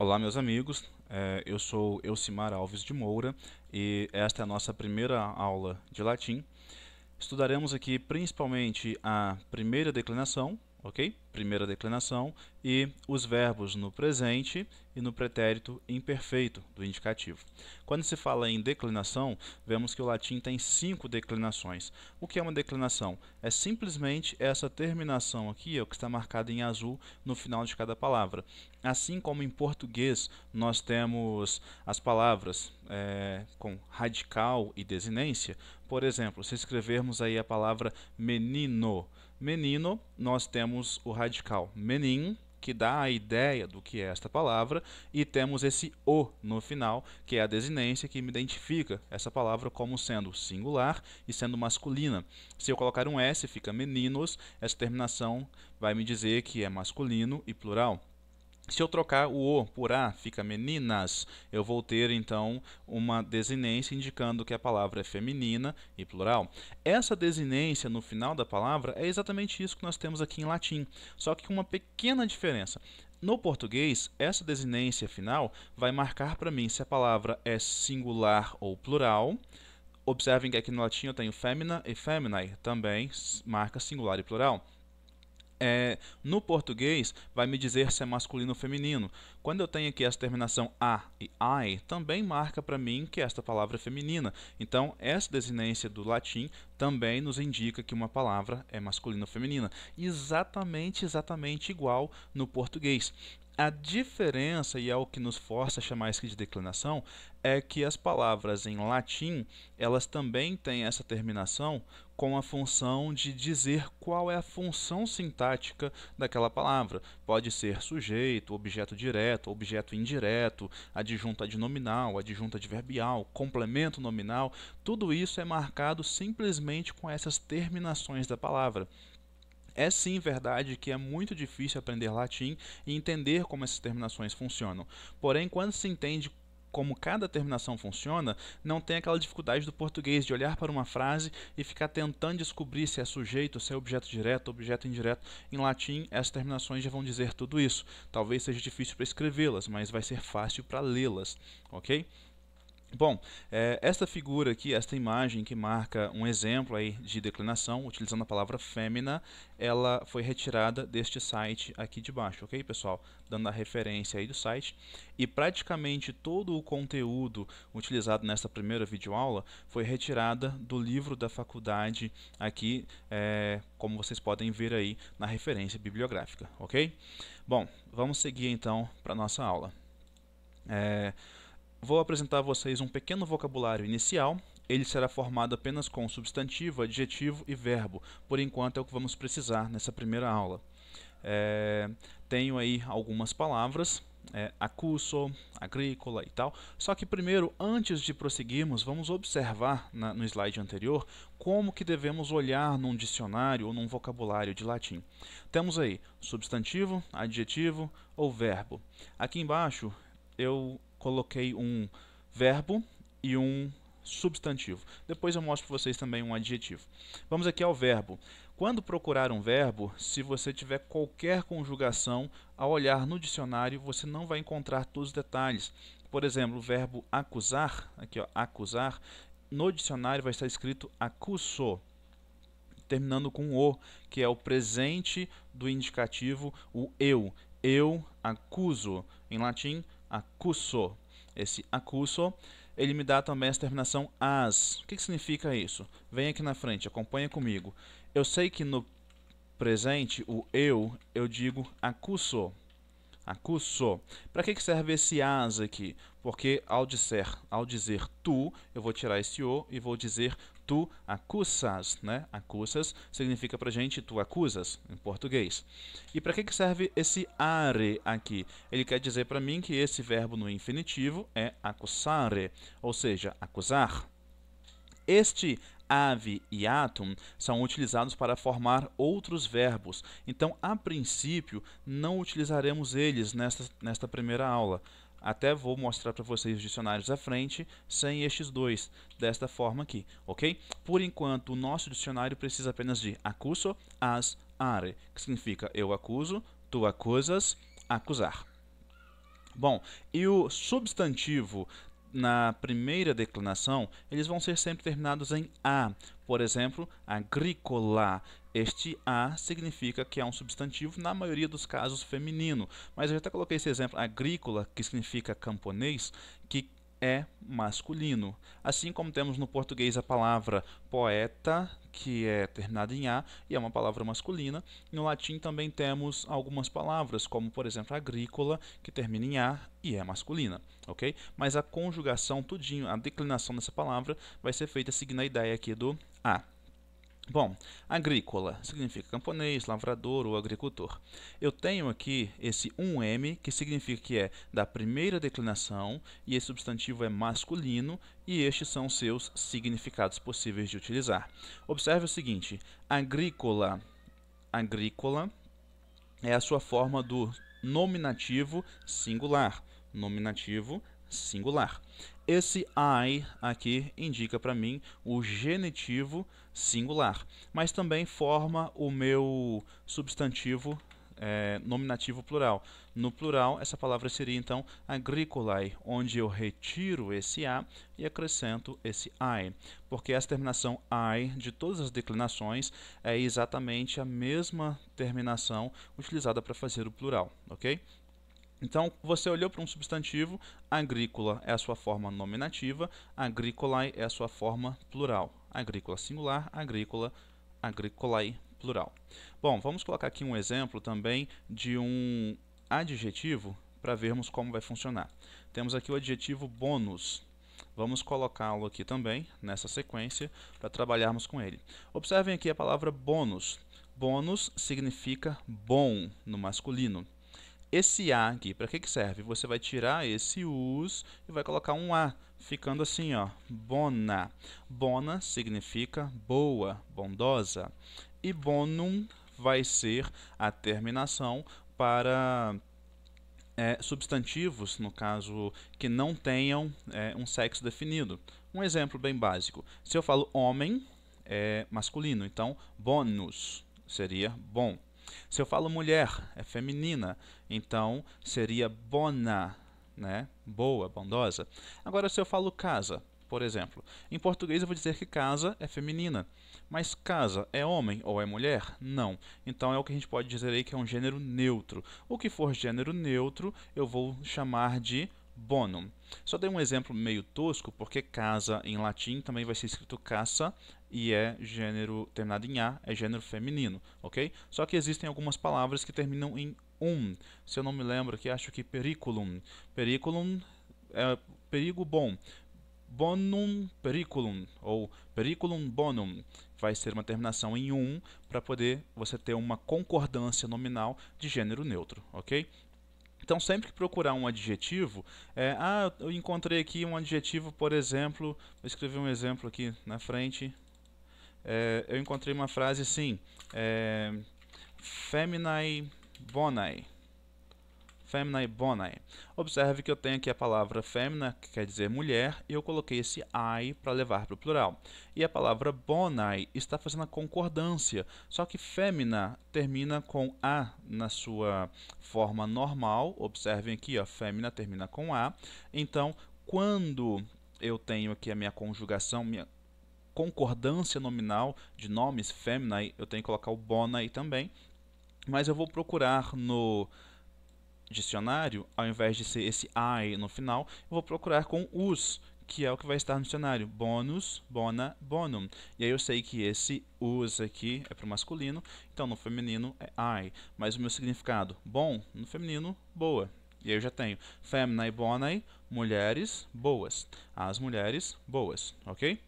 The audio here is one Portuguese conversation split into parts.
Olá, meus amigos. Eu sou Elcimar Alves de Moura e esta é a nossa primeira aula de latim. Estudaremos aqui principalmente a primeira declinação, ok? Primeira declinação e os verbos no presente e no pretérito imperfeito do indicativo. Quando se fala em declinação, vemos que o latim tem 5 declinações. O que é uma declinação? É simplesmente essa terminação aqui, ó, que está marcada em azul no final de cada palavra. Assim como em português nós temos as palavras com radical e desinência. Por exemplo, se escrevermos aí a palavra menino, menino, nós temos o radical menin, que dá a ideia do que é esta palavra, e temos esse o no final, que é a desinência que me identifica essa palavra como sendo singular e sendo masculina. Se eu colocar um S, fica meninos, essa terminação vai me dizer que é masculino e plural. Se eu trocar o O por A, fica meninas, eu vou ter então uma desinência indicando que a palavra é feminina e plural. Essa desinência no final da palavra é exatamente isso que nós temos aqui em latim, só que com uma pequena diferença. No português, essa desinência final vai marcar para mim se a palavra é singular ou plural. Observem que aqui no latim eu tenho femina e feminae, também marca singular e plural. No português, vai me dizer se é masculino ou feminino. Quando eu tenho aqui essa terminação a e ai, também marca para mim que esta palavra é feminina. Então, essa desinência do latim também nos indica que uma palavra é masculina ou feminina. Exatamente igual no português. A diferença, e é o que nos força a chamar isso de declinação, é que as palavras em latim, elas também têm essa terminação com a função de dizer qual é a função sintática daquela palavra. Pode ser sujeito, objeto direto, objeto indireto, adjunto adnominal, adjunto adverbial, complemento nominal. Tudo isso é marcado simplesmente com essas terminações da palavra. É sim verdade que é muito difícil aprender latim e entender como essas terminações funcionam. Porém, quando se entende como cada terminação funciona, não tem aquela dificuldade do português de olhar para uma frase e ficar tentando descobrir se é sujeito, se é objeto direto, objeto indireto. Em latim, essas terminações já vão dizer tudo isso. Talvez seja difícil para escrevê-las, mas vai ser fácil para lê-las, ok? Bom, esta figura aqui, esta imagem que marca um exemplo aí de declinação, utilizando a palavra fêmea, ela foi retirada deste site aqui de baixo, ok, pessoal? Dando a referência aí do site. E praticamente todo o conteúdo utilizado nesta primeira videoaula foi retirada do livro da faculdade aqui, como vocês podem ver aí na referência bibliográfica, ok? Bom, vamos seguir então para a nossa aula. Vou apresentar a vocês um pequeno vocabulário inicial. Ele será formado apenas com substantivo, adjetivo e verbo. Por enquanto é o que vamos precisar nessa primeira aula. Tenho aí algumas palavras, acuso, agrícola e tal. Só que primeiro, antes de prosseguirmos, vamos observar no slide anterior como que devemos olhar num dicionário ou num vocabulário de latim. Temos aí substantivo, adjetivo ou verbo. Aqui embaixo eu coloquei um verbo e um substantivo. Depois eu mostro para vocês também um adjetivo. Vamos aqui ao verbo. Quando procurar um verbo, se você tiver qualquer conjugação, ao olhar no dicionário, você não vai encontrar todos os detalhes. Por exemplo, o verbo acusar, aqui ó, acusar, no dicionário vai estar escrito acusou, terminando com o, que é o presente do indicativo, o eu. Eu acuso. Em latim, acuso. Esse acuso, ele me dá também essa terminação as. O que significa isso? Vem aqui na frente, acompanha comigo. Eu sei que no presente, o eu digo acuso. Acuso. Para que serve esse as aqui? Porque ao dizer tu, eu vou tirar esse o e vou dizer tu acusas, né? Acusas significa pra gente tu acusas, em português. E para que serve esse are aqui? Ele quer dizer para mim que esse verbo no infinitivo é accusare, ou seja, acusar. Este ave e atum são utilizados para formar outros verbos. Então, a princípio, não utilizaremos eles nesta primeira aula. Até vou mostrar para vocês os dicionários à frente, sem estes dois, desta forma aqui, ok? Por enquanto, o nosso dicionário precisa apenas de acuso, as, are, que significa eu acuso, tu acusas, acusar. Bom, e o substantivo na primeira declinação, eles vão ser sempre terminados em A. Por exemplo, agrícola. Este A significa que é um substantivo, na maioria dos casos, feminino. Mas eu já até coloquei esse exemplo, agrícola, que significa camponês, que é masculino. Assim como temos no português a palavra poeta, que é terminada em A e é uma palavra masculina. No latim também temos algumas palavras, como por exemplo agrícola, que termina em A e é masculina, ok? Mas a conjugação, tudinho, a declinação dessa palavra vai ser feita seguindo a ideia aqui do A. Bom, agrícola significa camponês, lavrador ou agricultor. Eu tenho aqui esse 1M, que significa que é da primeira declinação, e esse substantivo é masculino, e estes são seus significados possíveis de utilizar. Observe o seguinte, agrícola, agrícola é a sua forma do nominativo singular. Nominativo singular. Esse I aqui indica para mim o genitivo singular, mas também forma o meu substantivo nominativo plural. No plural, essa palavra seria então agricolae, onde eu retiro esse A e acrescento esse I, porque essa terminação I de todas as declinações é exatamente a mesma terminação utilizada para fazer o plural, ok? Então, você olhou para um substantivo, agrícola é a sua forma nominativa, agricolae é a sua forma plural. Agrícola singular, agrícola, agricolae plural. Bom, vamos colocar aqui um exemplo também de um adjetivo para vermos como vai funcionar. Temos aqui o adjetivo bônus. Vamos colocá-lo aqui também, nessa sequência, para trabalharmos com ele. Observem aqui a palavra bônus. Bônus significa bom no masculino. Esse A aqui, para que serve? Você vai tirar esse us e vai colocar um A, ficando assim, ó, bona. Bona significa boa, bondosa. E bonum vai ser a terminação para substantivos, no caso, que não tenham um sexo definido. Um exemplo bem básico. Se eu falo homem, é masculino, então bonus seria bom. Se eu falo mulher, é feminina, então seria bona, né? Boa, bondosa. Agora, se eu falo casa, por exemplo, em português eu vou dizer que casa é feminina, mas casa é homem ou é mulher? Não. Então é o que a gente pode dizer aí que é um gênero neutro. O que for gênero neutro, eu vou chamar de bonum. Só dei um exemplo meio tosco, porque casa em latim também vai ser escrito caça e é gênero terminado em A, é gênero feminino, ok? Só que existem algumas palavras que terminam em Se eu não me lembro aqui, acho que periculum. Periculum é perigo bom. Bonum periculum, ou periculum bonum, vai ser uma terminação em para poder você ter uma concordância nominal de gênero neutro, ok? Então, sempre que procurar um adjetivo, eu encontrei aqui um adjetivo, por exemplo, vou escrever um exemplo aqui na frente, eu encontrei uma frase assim, feminae bonae. Feminae bonae. Observe que eu tenho aqui a palavra femina, que quer dizer mulher, e eu coloquei esse I para levar para o plural. E a palavra bonae está fazendo a concordância, só que femina termina com A na sua forma normal. Observem aqui, ó, femina termina com A. Então, quando eu tenho aqui a minha conjugação, minha concordância nominal de nomes, feminae, eu tenho que colocar o bonae também. Mas eu vou procurar no dicionário, ao invés de ser esse I no final, eu vou procurar com us, que é o que vai estar no dicionário. Bonus, bona, bonum. E aí eu sei que esse us aqui é para o masculino, então no feminino é I. Mas o meu significado, bom, no feminino, boa. E aí eu já tenho feminae bonae, mulheres boas. As mulheres boas, ok?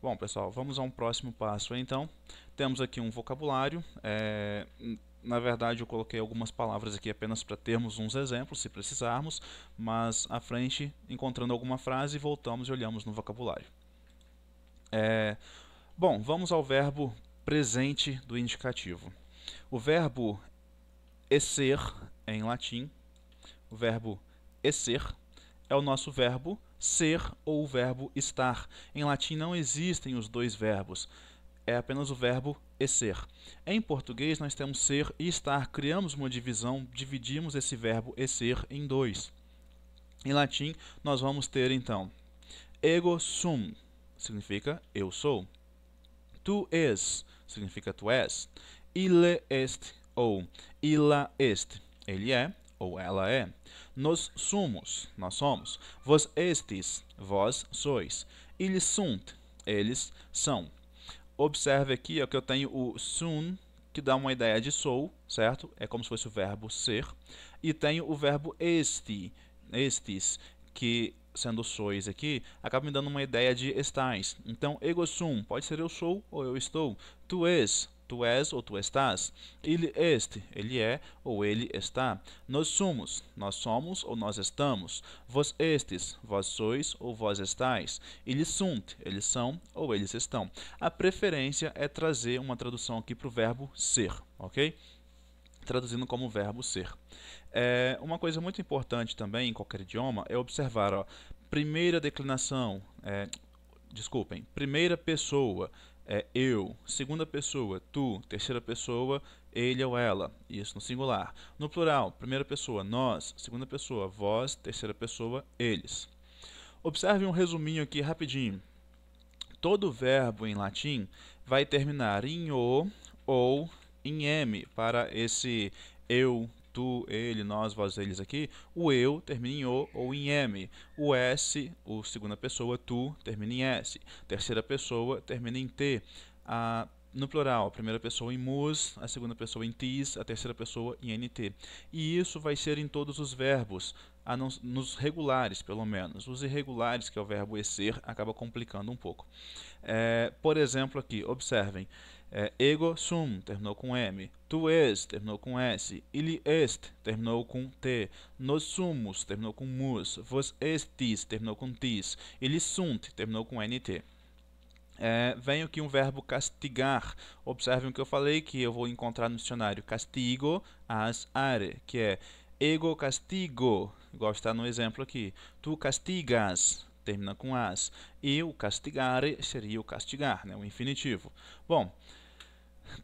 Bom, pessoal, vamos a um próximo passo então. Temos aqui um vocabulário. Na verdade, eu coloquei algumas palavras aqui apenas para termos uns exemplos, se precisarmos, mas à frente, encontrando alguma frase, voltamos e olhamos no vocabulário. Bom, vamos ao verbo presente do indicativo. O verbo esser, em latim, o verbo esser é o nosso verbo ser ou o verbo estar. Em latim não existem os dois verbos. é apenas o verbo ser. Em português, nós temos ser e estar. Criamos uma divisão, dividimos esse verbo ser em dois. Em latim, nós vamos ter, então, ego sum, significa eu sou. Tu és, significa tu és. Ille est, ou illa est, ele é, ou ela é. Nós somos, nós somos. Vos estis, vós sois. Illes sunt, eles são. Observe aqui que eu tenho o sum, que dá uma ideia de sou, certo? É como se fosse o verbo ser. E tenho o verbo esti, estis, que, sendo sois aqui, acaba me dando uma ideia de estais. Então, ego sum pode ser eu sou ou eu estou. Tu és ou tu estás. Ele est, ele é ou ele está. Nós somos ou nós estamos. Vós estes, vós sois ou vós estais. Eles sunt, eles são ou eles estão. A preferência é trazer uma tradução aqui para o verbo ser, ok? Traduzindo como verbo ser. Uma coisa muito importante também em qualquer idioma é observar, ó, primeira declinação, primeira pessoa, eu, segunda pessoa, tu, terceira pessoa, ele ou ela, isso no singular. No plural, primeira pessoa, nós, segunda pessoa, vós, terceira pessoa, eles. Observe um resuminho aqui rapidinho. Todo verbo em latim vai terminar em o ou em m para esse eu, tu, ele, nós, vós, eles aqui. O eu termina em o ou em m. O s, o segunda pessoa, tu, termina em s. Terceira pessoa termina em t. No plural, a primeira pessoa em mus, a segunda pessoa em tis, a terceira pessoa em nt. E isso vai ser em todos os verbos, nos regulares, pelo menos. Os irregulares, que é o verbo ser, acaba complicando um pouco. Por exemplo, aqui, observem. Ego sum terminou com M, tu és terminou com S, ele est terminou com T, nós somos terminou com mus, vos estis terminou com tis, eles sunt terminou com NT. Vem aqui um verbo castigar. Observem o que eu falei, que eu vou encontrar no dicionário castigo as are, que é ego castigo, igual está no exemplo aqui. Tu castigas, termina com as. E o castigare seria o castigar, né, o infinitivo. Bom,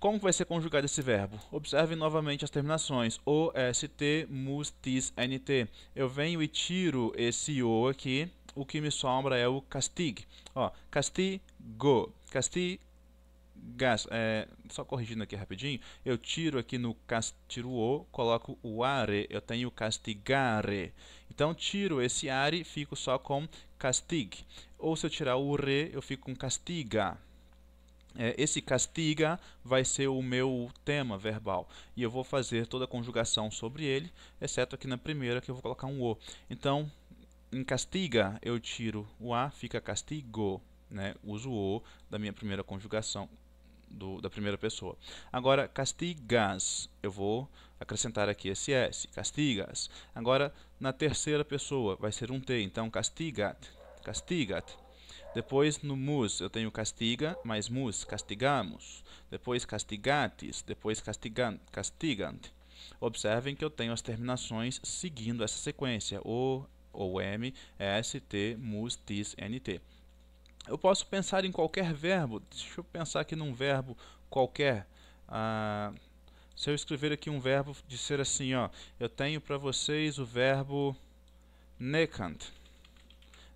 como vai ser conjugado esse verbo? Observe novamente as terminações. O, st, mus, tis, nt. Eu venho e tiro esse o aqui. O que me sobra é o castig. Ó, castigo, castigas. Só corrigindo aqui rapidinho. Eu tiro aqui no tiro o, coloco o are. Eu tenho castigare. Então, tiro esse are e fico só com castig. Ou se eu tirar o re, eu fico com castiga. Esse castiga vai ser o meu tema verbal. E eu vou fazer toda a conjugação sobre ele, exceto aqui na primeira, que eu vou colocar um o. Então, em castiga, eu tiro o a, fica castigo. Né? Uso o da minha primeira conjugação, da primeira pessoa. Agora, castigas, eu vou acrescentar aqui esse s, castigas. Agora, na terceira pessoa, vai ser um t, então castigat, castigat. Depois, no mus, eu tenho castiga, mais mus, castigamos. Depois, castigatis, depois castigant. Observem que eu tenho as terminações seguindo essa sequência. O, ou M, S, T, mus, tis, NT. Eu posso pensar em qualquer verbo. Deixa eu pensar aqui num verbo qualquer. Se eu escrever aqui um verbo de ser assim, ó, eu tenho para vocês o verbo necant.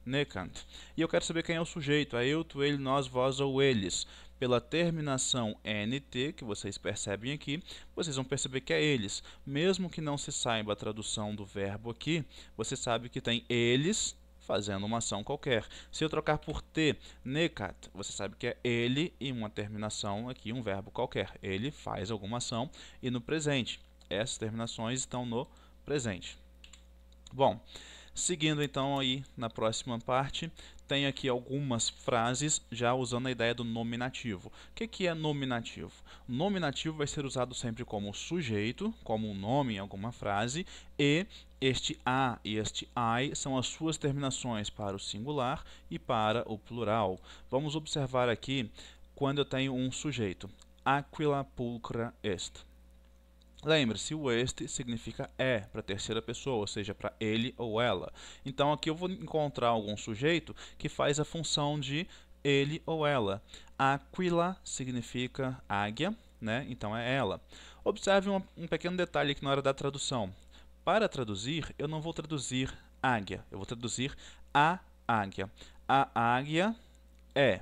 Necant. E eu quero saber quem é o sujeito. É eu, tu, ele, nós, vós ou eles. Pela terminação NT, que vocês percebem aqui, vocês vão perceber que é eles. Mesmo que não se saiba a tradução do verbo aqui, você sabe que tem eles fazendo uma ação qualquer. Se eu trocar por T, necat, você sabe que é ele e uma terminação aqui, um verbo qualquer. Ele faz alguma ação e no presente. Essas terminações estão no presente. Bom, seguindo então aí na próxima parte, tem aqui algumas frases já usando a ideia do nominativo. O que é nominativo? O nominativo vai ser usado sempre como sujeito, como um nome em alguma frase, e este a e este ai são as suas terminações para o singular e para o plural. Vamos observar aqui quando eu tenho um sujeito. Aquila pulcra est. Lembre-se, o este significa para a terceira pessoa, ou seja, para ele ou ela. Então aqui eu vou encontrar algum sujeito que faz a função de ele ou ela. Aquila significa águia, né? Então é ela. Observe um pequeno detalhe aqui na hora da tradução. Para traduzir, eu não vou traduzir águia, eu vou traduzir a águia. A águia é.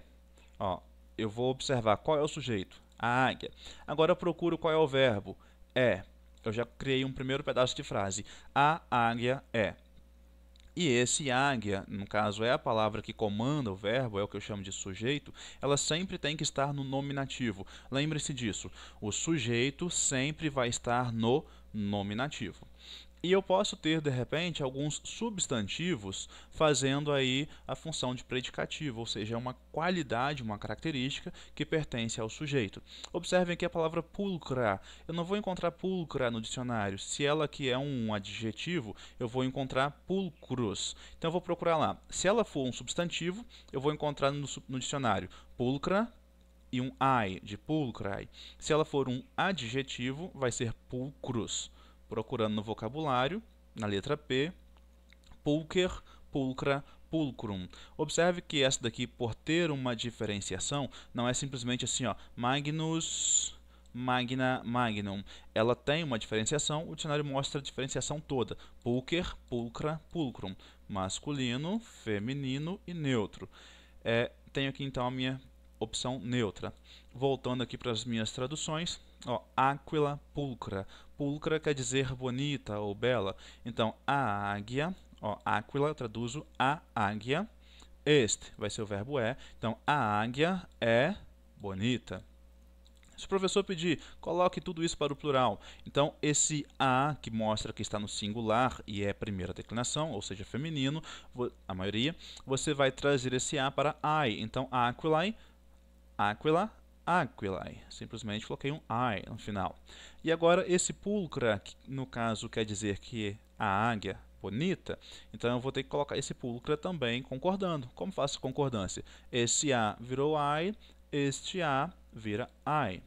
Ó, eu vou observar qual é o sujeito, a águia. Agora eu procuro qual é o verbo, é. Eu já criei um primeiro pedaço de frase. A águia é. E esse águia, no caso é a palavra que comanda o verbo, é o que eu chamo de sujeito, ela sempre tem que estar no nominativo. Lembre-se disso, o sujeito sempre vai estar no nominativo. E eu posso ter, de repente, alguns substantivos fazendo aí a função de predicativo, ou seja, é uma qualidade, uma característica que pertence ao sujeito. Observem aqui a palavra pulcra. Eu não vou encontrar pulcra no dicionário. Se ela aqui é um adjetivo, eu vou encontrar pulcros. Então eu vou procurar lá. Se ela for um substantivo, eu vou encontrar no dicionário pulcra e um ai, de pulcrae. Se ela for um adjetivo, vai ser pulcros. Procurando no vocabulário, na letra P, pulcher, pulcra, pulcrum. Observe que essa daqui, por ter uma diferenciação, não é simplesmente assim, ó, magnus, magna, magnum. Ela tem uma diferenciação, o dicionário mostra a diferenciação toda. Pulcher, pulcra, pulcrum. Masculino, feminino e neutro. Tenho aqui então a minha opção neutra. Voltando aqui para as minhas traduções, ó, aquila pulcra. Pulcra quer dizer bonita ou bela. Então, a águia, ó, aquila, traduzo a águia. Este vai ser o verbo é. Então, a águia é bonita. Se o professor pedir, coloque tudo isso para o plural. Então, esse a, que mostra que está no singular e é a primeira declinação, ou seja, feminino, a maioria, você vai trazer esse a para I. Então, aquilae, aquila, aquilae. Simplesmente coloquei um I no final. E agora, esse pulcra, que no caso quer dizer que a águia bonita, então eu vou ter que colocar esse pulcra também concordando. Como faço concordância? Esse a virou I, este a vira I.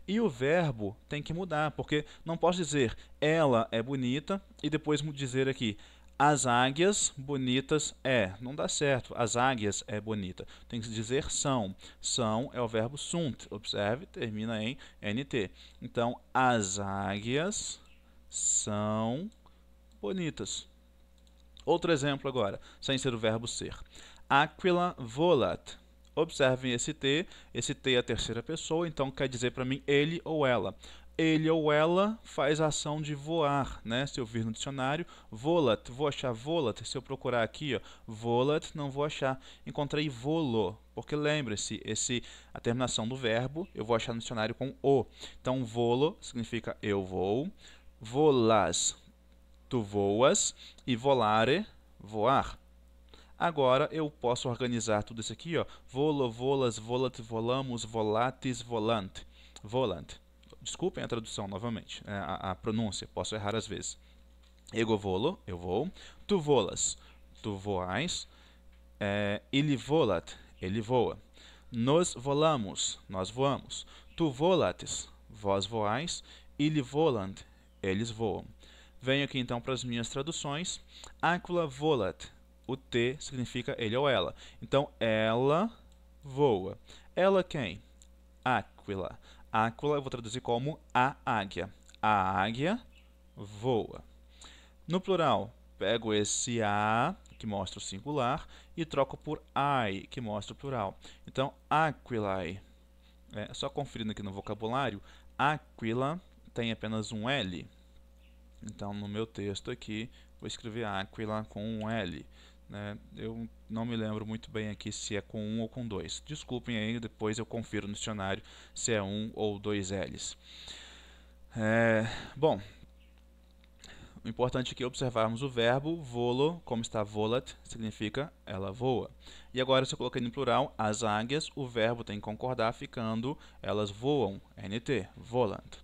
E o verbo tem que mudar, porque não posso dizer ela é bonita e depois dizer aqui as águias bonitas é. Não dá certo. As águias é bonita. Tem que dizer são. São é o verbo sunt. Observe, termina em NT. Então, as águias são bonitas. Outro exemplo agora, sem ser o verbo ser. Aquila volat. Observem esse T é a terceira pessoa, então quer dizer para mim ele ou ela. Ele ou ela faz a ação de voar, né? Se eu vir no dicionário, volat, vou achar volat. Se eu procurar aqui, ó, volat, não vou achar. Encontrei volo, porque lembre-se, a terminação do verbo eu vou achar no dicionário com o. Então, volo significa eu vou, volas, tu voas, e volare, voar. Agora eu posso organizar tudo isso aqui, ó. Volo, volas, volat, volamos, volatis, volante. Volant. Desculpem a tradução novamente, a pronúncia, posso errar às vezes. Ego volo, eu vou. Tu volas, tu voais. Ele volat, ele voa. Nós volamos, nós voamos. Tu volates, vós voais. Ele volant, eles voam. Venho aqui então para as minhas traduções. Aquila volat. O T significa ele ou ela. Então, ela voa. Ela quem? Aquila. Aquila eu vou traduzir como a águia. A águia voa. No plural, pego esse a, que mostra o singular, e troco por I, que mostra o plural. Então, aquilae. Só conferindo aqui no vocabulário, aquila tem apenas um L. Então, no meu texto aqui, vou escrever aquila com um L. Eu não me lembro muito bem aqui se é com 1 ou com 2. Desculpem aí, depois eu confiro no dicionário se é 1 ou 2 L's. Bom, o importante aqui é observarmos o verbo volo, como está volat, significa ela voa. E agora, se eu coloquei no plural, as águias, o verbo tem que concordar, ficando elas voam, NT, volant.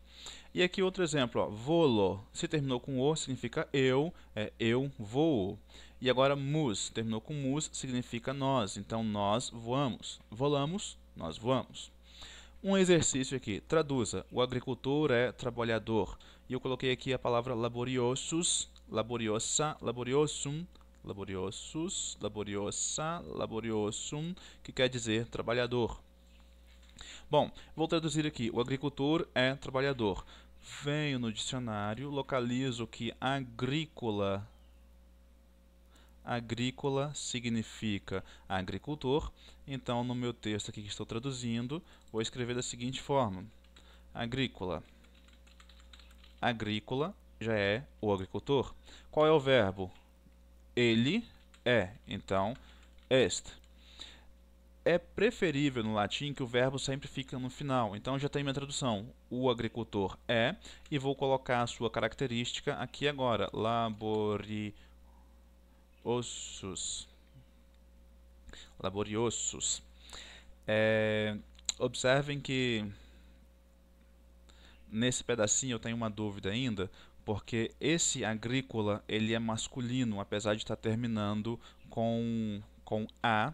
E aqui outro exemplo, ó, volo, se terminou com o, significa eu voo. E agora mus, terminou com mus, significa nós, então nós voamos. Volamos, nós voamos. Um exercício aqui, traduza, o agricultor é trabalhador. E eu coloquei aqui a palavra laboriosus, laboriosa, laboriosum, laboriosus, laboriosa, laboriosum, que quer dizer trabalhador. Bom, vou traduzir aqui. O agricultor é trabalhador. Venho no dicionário, localizo que agrícola significa agricultor. Então, no meu texto aqui que estou traduzindo, vou escrever da seguinte forma: agrícola. Agrícola já é o agricultor. Qual é o verbo? Ele é. Então, est. É preferível no latim que o verbo sempre fica no final. Então, já tem minha tradução. O agricultor é, e vou colocar a sua característica aqui agora. Laboriosus. Laboriosus. Observem que nesse pedacinho eu tenho uma dúvida ainda, porque esse agrícola ele é masculino, apesar de estar terminando com A,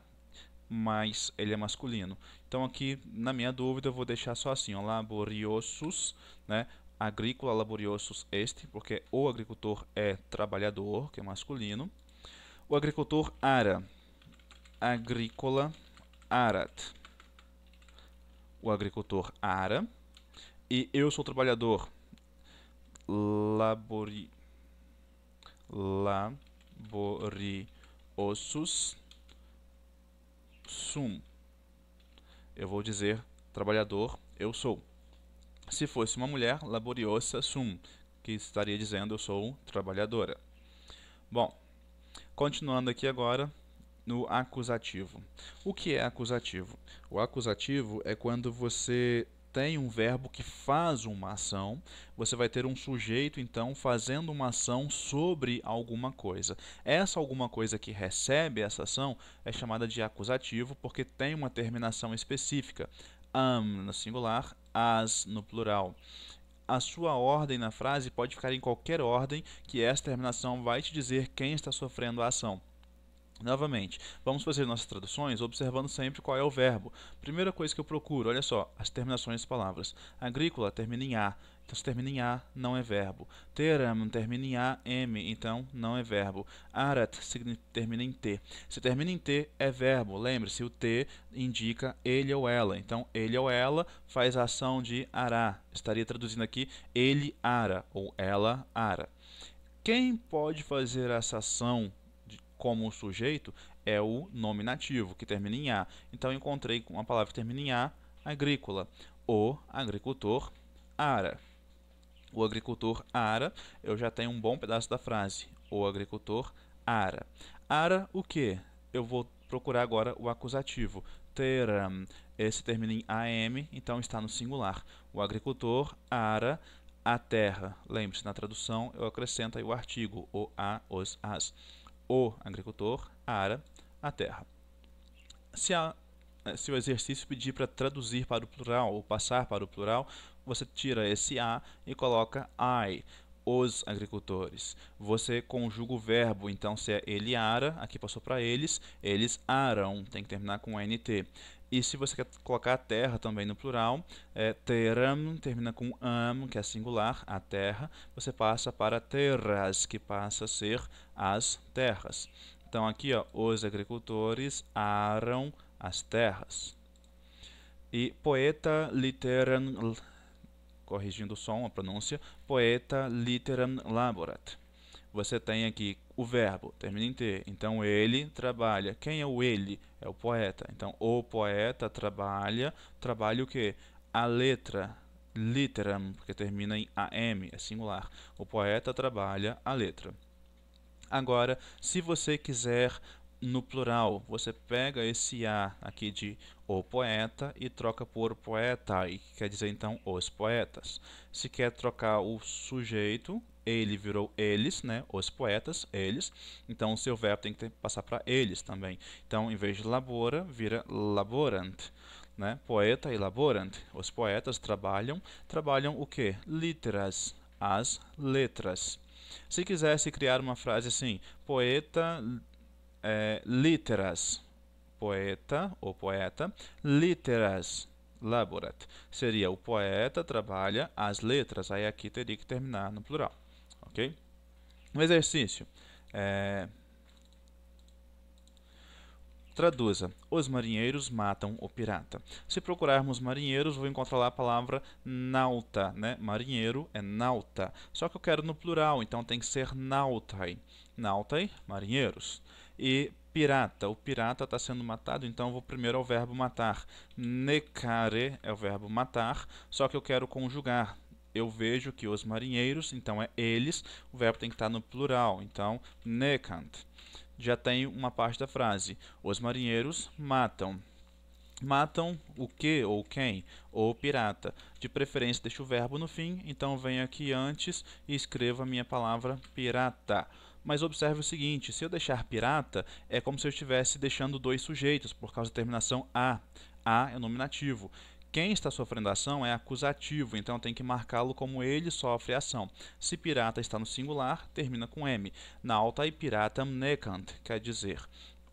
mas ele é masculino. Então aqui, na minha dúvida, eu vou deixar só assim, ó, laboriosus, né? Agrícola laboriosus est, porque o agricultor é trabalhador, que é masculino. O agricultor ara. Agrícola arat. O agricultor ara. E eu sou trabalhador. Laboriosus sum. Eu vou dizer trabalhador, eu sou. Se fosse uma mulher, laboriosa sum, que estaria dizendo eu sou trabalhadora. Bom, continuando aqui agora no acusativo. O que é acusativo? O acusativo é quando você tem um verbo que faz uma ação, você vai ter um sujeito, então, fazendo uma ação sobre alguma coisa. Essa alguma coisa que recebe essa ação é chamada de acusativo, porque tem uma terminação específica. No singular, as no plural. A sua ordem na frase pode ficar em qualquer ordem, que essa terminação vai te dizer quem está sofrendo a ação. Novamente, vamos fazer nossas traduções observando sempre qual é o verbo. Primeira coisa que eu procuro, olha só, as terminações das palavras. Agrícola termina em A, então se termina em A, não é verbo. Teram termina em AM, então não é verbo. Arat termina em T. Se termina em T, é verbo. Lembre-se, o T indica ele ou ela. Então, ele ou ela faz a ação de ará. Estaria traduzindo aqui, ele ara, ou ela ara. Quem pode fazer essa ação como sujeito é o nominativo, que termina em A. Então, eu encontrei uma palavra que termina em A, agrícola. O agricultor ara. O agricultor ara, eu já tenho um bom pedaço da frase. O agricultor ara. Ara o quê? Eu vou procurar agora o acusativo. Teram. Esse termina em AM, então está no singular. O agricultor ara a terra. Lembre-se, na tradução eu acrescento aí o artigo, o a, os, as. O agricultor ara a terra. Se o exercício pedir para traduzir para o plural ou passar para o plural, você tira esse a e coloca I, os agricultores. Você conjuga o verbo, então se é ele ara, aqui passou para eles aram, tem que terminar com NT. E se você quer colocar a terra também no plural, teram, termina com que é singular, a terra, você passa para terras, que passa a ser as terras. Então aqui, ó, os agricultores aram as terras. E poeta litteram, corrigindo o som, a pronúncia, poeta litteram laborat. Você tem aqui o verbo, termina em T. Então, ele trabalha. Quem é o ele? É o poeta. Então, o poeta trabalha. Trabalha o quê? A letra, litteram, porque termina em AM, é singular. O poeta trabalha a letra. Agora, se você quiser no plural, você pega esse A aqui de o poeta e troca por poetai, que quer dizer então os poetas. Se quer trocar o sujeito, ele virou eles, né? Os poetas, eles. Então o seu verbo tem que passar para eles também. Então, em vez de labora, vira laborant, né? Poeta e laborant. Os poetas trabalham o quê? Literas, as letras. Se quisesse criar uma frase assim, poeta literas, poeta ou poeta, literas laborat. Seria o poeta trabalha as letras, aí aqui teria que terminar no plural. Ok? Um exercício. Traduza. Os marinheiros matam o pirata. Se procurarmos marinheiros, vou encontrar lá a palavra nauta, né? Marinheiro é nauta. Só que eu quero no plural, então tem que ser nautai. Nautai, marinheiros. E pirata. O pirata está sendo matado, então eu vou primeiro ao verbo matar. Necare é o verbo matar, só que eu quero conjugar. Eu vejo que os marinheiros, então é eles, o verbo tem que estar no plural, então necant. Já tem uma parte da frase. Os marinheiros matam. Matam o que ou quem? O pirata. De preferência, deixo o verbo no fim, então venho aqui antes e escrevo a minha palavra pirata. Mas observe o seguinte, se eu deixar pirata, é como se eu estivesse deixando dois sujeitos, por causa da terminação a. A é o nominativo. Quem está sofrendo a ação é acusativo, então tem que marcá-lo como ele sofre a ação. Se pirata está no singular, termina com M. Nautai piratam necant, quer dizer,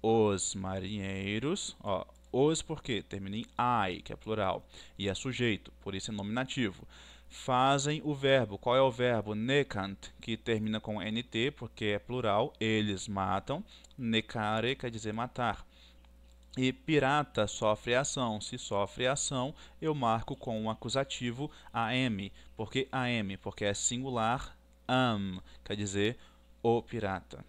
os marinheiros, ó, os porque termina em ai, que é plural, e é sujeito, por isso é nominativo. Fazem o verbo. Qual é o verbo? Necant, que termina com nt, porque é plural, eles matam. Necare quer dizer matar. E pirata sofre ação. Se sofre ação, eu marco com um acusativo am. Por que am? Porque é singular am, quer dizer o pirata.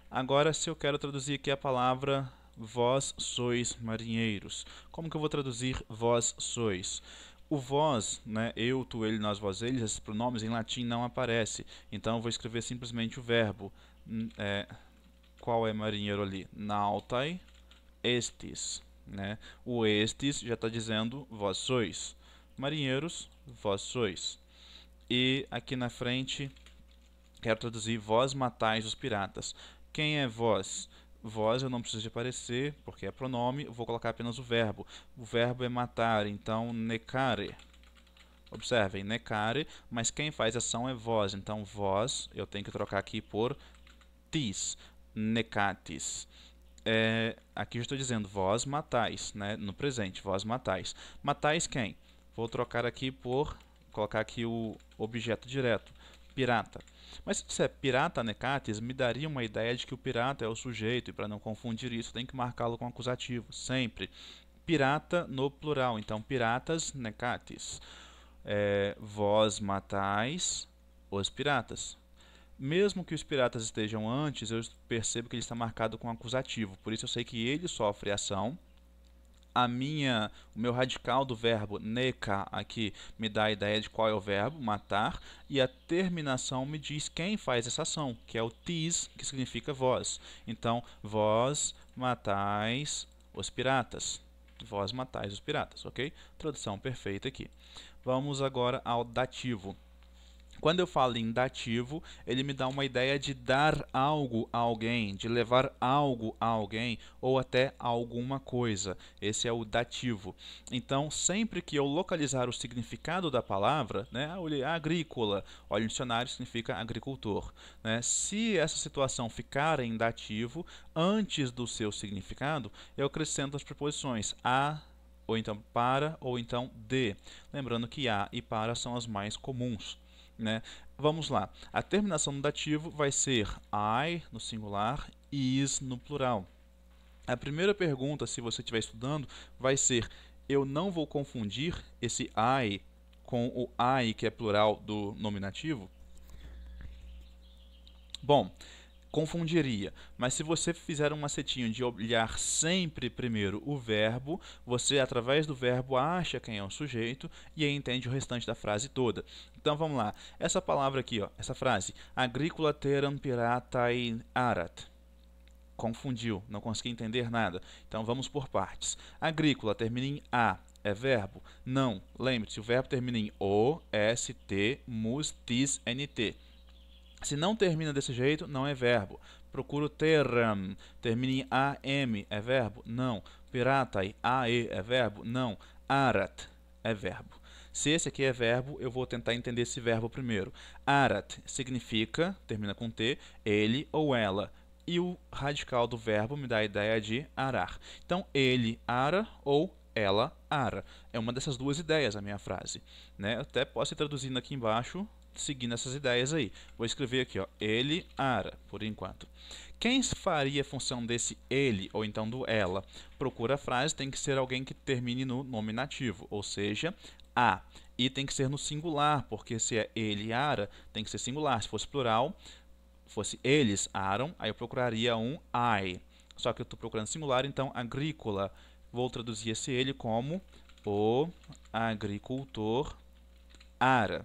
Agora, se eu quero traduzir aqui a palavra vós sois marinheiros, como que eu vou traduzir vós sois? O vós, né, eu, tu, ele, nós, vós, eles, esses pronomes em latim não aparecem. Então eu vou escrever simplesmente o verbo. Qual é marinheiro ali? Nautai estes, né? O estes já está dizendo vós sois. Marinheiros, vós sois. E aqui na frente, quero traduzir vós matais os piratas. Quem é vós? Vós eu não preciso de aparecer, porque é pronome, eu vou colocar apenas o verbo. O verbo é matar, então necare. Observem, necare, mas quem faz ação é vós. Então vós, eu tenho que trocar aqui por tis, necatis. Aqui eu estou dizendo vós matais, né? No presente, vós matais. Matais quem? Vou trocar aqui por, colocar aqui o objeto direto, pirata. Mas se disser pirata necatis, me daria uma ideia de que o pirata é o sujeito, e para não confundir isso, tem que marcá-lo com acusativo, sempre. Pirata no plural, então piratas necatis. Vós matais os piratas. Mesmo que os piratas estejam antes, eu percebo que ele está marcado com acusativo. Por isso eu sei que ele sofre ação. O meu radical do verbo neca aqui me dá a ideia de qual é o verbo, matar. E a terminação me diz quem faz essa ação, que é o tis, que significa vós. Então, vós matais os piratas. Vós matais os piratas, ok? Tradução perfeita aqui. Vamos agora ao dativo. Quando eu falo em dativo, ele me dá uma ideia de dar algo a alguém, de levar algo a alguém ou até alguma coisa. Esse é o dativo. Então, sempre que eu localizar o significado da palavra, né, agrícola, olha, o dicionário significa agricultor. Né? Se essa situação ficar em dativo, antes do seu significado, eu acrescento as preposições a, ou então para, ou então de. Lembrando que a e para são as mais comuns. Né? Vamos lá, a terminação do dativo vai ser I no singular e is no plural. A primeira pergunta, se você estiver estudando, vai ser: eu não vou confundir esse I com o I, que é plural do nominativo? Bom, confundiria, mas se você fizer um macetinho de olhar sempre primeiro o verbo, você através do verbo acha quem é o sujeito e aí entende o restante da frase toda. Então vamos lá, essa palavra aqui, ó, essa frase, agrícola teram piratai arat. Confundiu, não consegui entender nada. Então vamos por partes. Agrícola termina em a, é verbo? Não, lembre-se, o verbo termina em o, s, t, mus, tis, nt. Se não termina desse jeito, não é verbo. Procuro teram, termina em am, é verbo? Não. Piratai, ae, é verbo? Não. Arat, é verbo. Se esse aqui é verbo, eu vou tentar entender esse verbo primeiro. Arat significa, termina com t, ele ou ela. E o radical do verbo me dá a ideia de arar. Então, ele ara ou ela ara. É uma dessas duas ideias a minha frase. Né? Eu até posso ir traduzindo aqui embaixo seguindo essas ideias aí. Vou escrever aqui, ó, ele, ara, por enquanto. Quem faria a função desse ele, ou então do ela? Procura a frase, tem que ser alguém que termine no nominativo, ou seja, a. E tem que ser no singular, porque se é ele, ara, tem que ser singular. Se fosse plural, fosse eles, aram, aí eu procuraria um I. Só que eu estou procurando singular, então agrícola. Vou traduzir esse ele como o agricultor ara.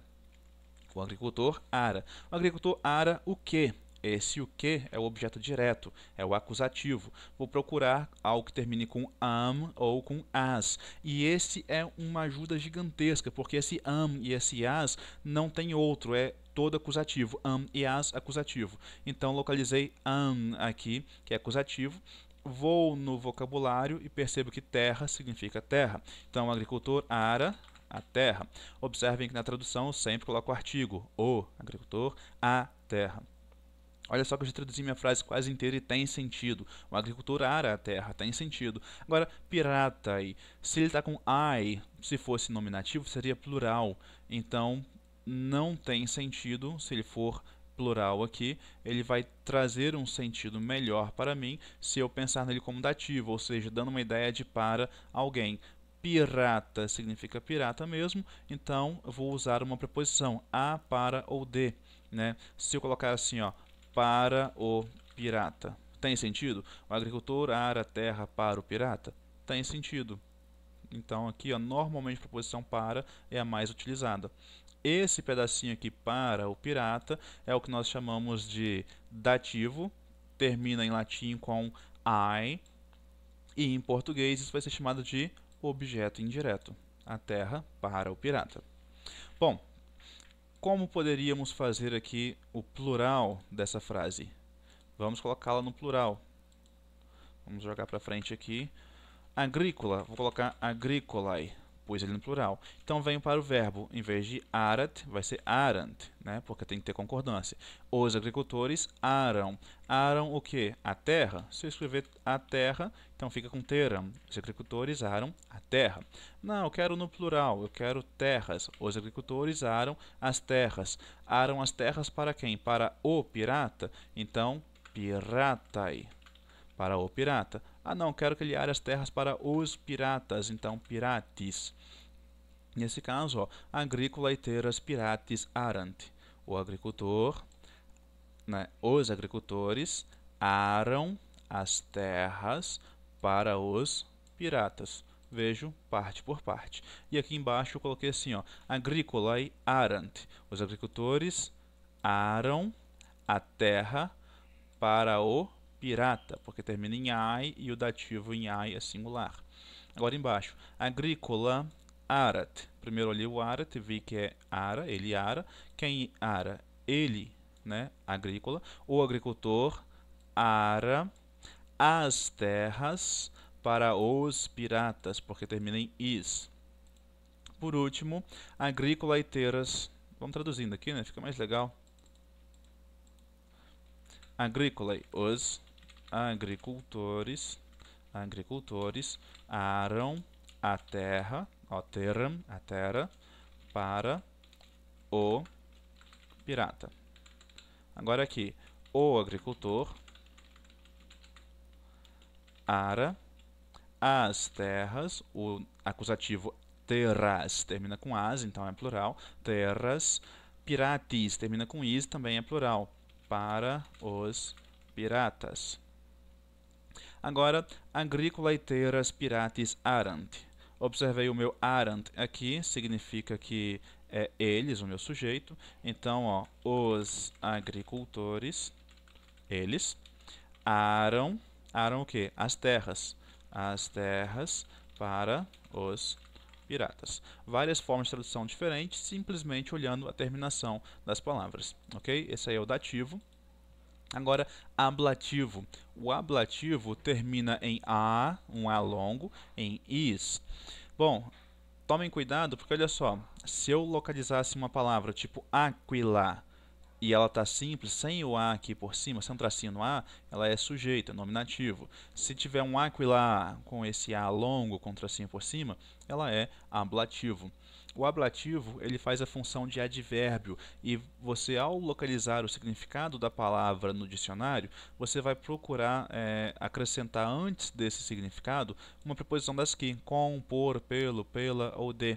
O agricultor ara. O agricultor ara o quê? Esse o que é o objeto direto, é o acusativo. Vou procurar algo que termine com am ou com as. E esse é uma ajuda gigantesca, porque esse am e esse as não tem outro, é todo acusativo. Am e as, acusativo. Então, localizei am aqui, que é acusativo. Vou no vocabulário e percebo que terra significa terra. Então, o agricultor ara a terra. Observem que na tradução eu sempre coloco o artigo, o agricultor, a terra. Olha só que eu já traduzi minha frase quase inteira e tem sentido. O agricultor ara a terra, tem sentido. Agora, pirata aí. Se ele está com I, se fosse nominativo, seria plural. Então, não tem sentido se ele for plural aqui. Ele vai trazer um sentido melhor para mim se eu pensar nele como dativo, ou seja, dando uma ideia de para alguém. Pirata significa pirata mesmo, então eu vou usar uma preposição, a, para ou de. Né? Se eu colocar assim, ó, para o pirata. Tem sentido? O agricultor ara a terra para o pirata? Tem sentido. Então aqui, ó, normalmente a preposição para é a mais utilizada. Esse pedacinho aqui, para o pirata, é o que nós chamamos de dativo, termina em latim com I, e em português isso vai ser chamado de objeto indireto, a terra para o pirata. Bom, como poderíamos fazer aqui o plural dessa frase? Vamos colocá-la no plural. Vamos jogar para frente aqui. Agrícola, vou colocar agricolae, pus ele no plural. Então venho para o verbo, em vez de arat, vai ser arant, né? Porque tem que ter concordância. Os agricultores aram. Aram o quê? A terra. Se eu escrever a terra, então fica com teram. Os agricultores aram a terra. Não, eu quero no plural, eu quero terras. Os agricultores aram as terras. Aram as terras para quem? Para o pirata. Então, piratai. Para o pirata. Ah, não, quero que ele are as terras para os piratas, então piratis. Nesse caso, ó, agrícola e teras piratis arant. O agricultor, né, os agricultores aram as terras para os piratas. Vejo parte por parte. E aqui embaixo eu coloquei assim, ó, agrícola e arant. Os agricultores aram a terra para o pirata, porque termina em ai e o dativo em ai é singular. Agora embaixo, agrícola arat. Primeiro ali o arat, vi que é ara, ele ara. Quem ara? Ele, né? Agrícola. O agricultor ara as terras para os piratas, porque termina em is. Por último, agrícola e teras. Vamos traduzindo aqui, né? Fica mais legal. Agrícola, os agricultores aram a terra, ó, terram, a terra, para o pirata. Agora aqui, o agricultor ara as terras, o acusativo terras termina com as, então é plural, terras, piratis termina com is, também é plural, para os piratas. Agora, agrícola e teras piratis arant. Observei o meu arant aqui, significa que é eles, o meu sujeito. Então, ó, os agricultores, eles, aram o quê? As terras para os piratas. Várias formas de tradução diferentes, simplesmente olhando a terminação das palavras, ok? Esse aí é o dativo. Agora, ablativo. O ablativo termina em a, um a longo, em is. Bom, tomem cuidado, porque olha só, se eu localizasse uma palavra tipo aquila, e ela está simples, sem o a aqui por cima, sem um tracinho no a, ela é sujeita, nominativo. Se tiver um aquila com esse a longo, com um tracinho por cima, ela é ablativo. O ablativo, ele faz a função de advérbio e você, ao localizar o significado da palavra no dicionário, você vai procurar acrescentar antes desse significado uma preposição das que, com, por, pelo, pela ou de.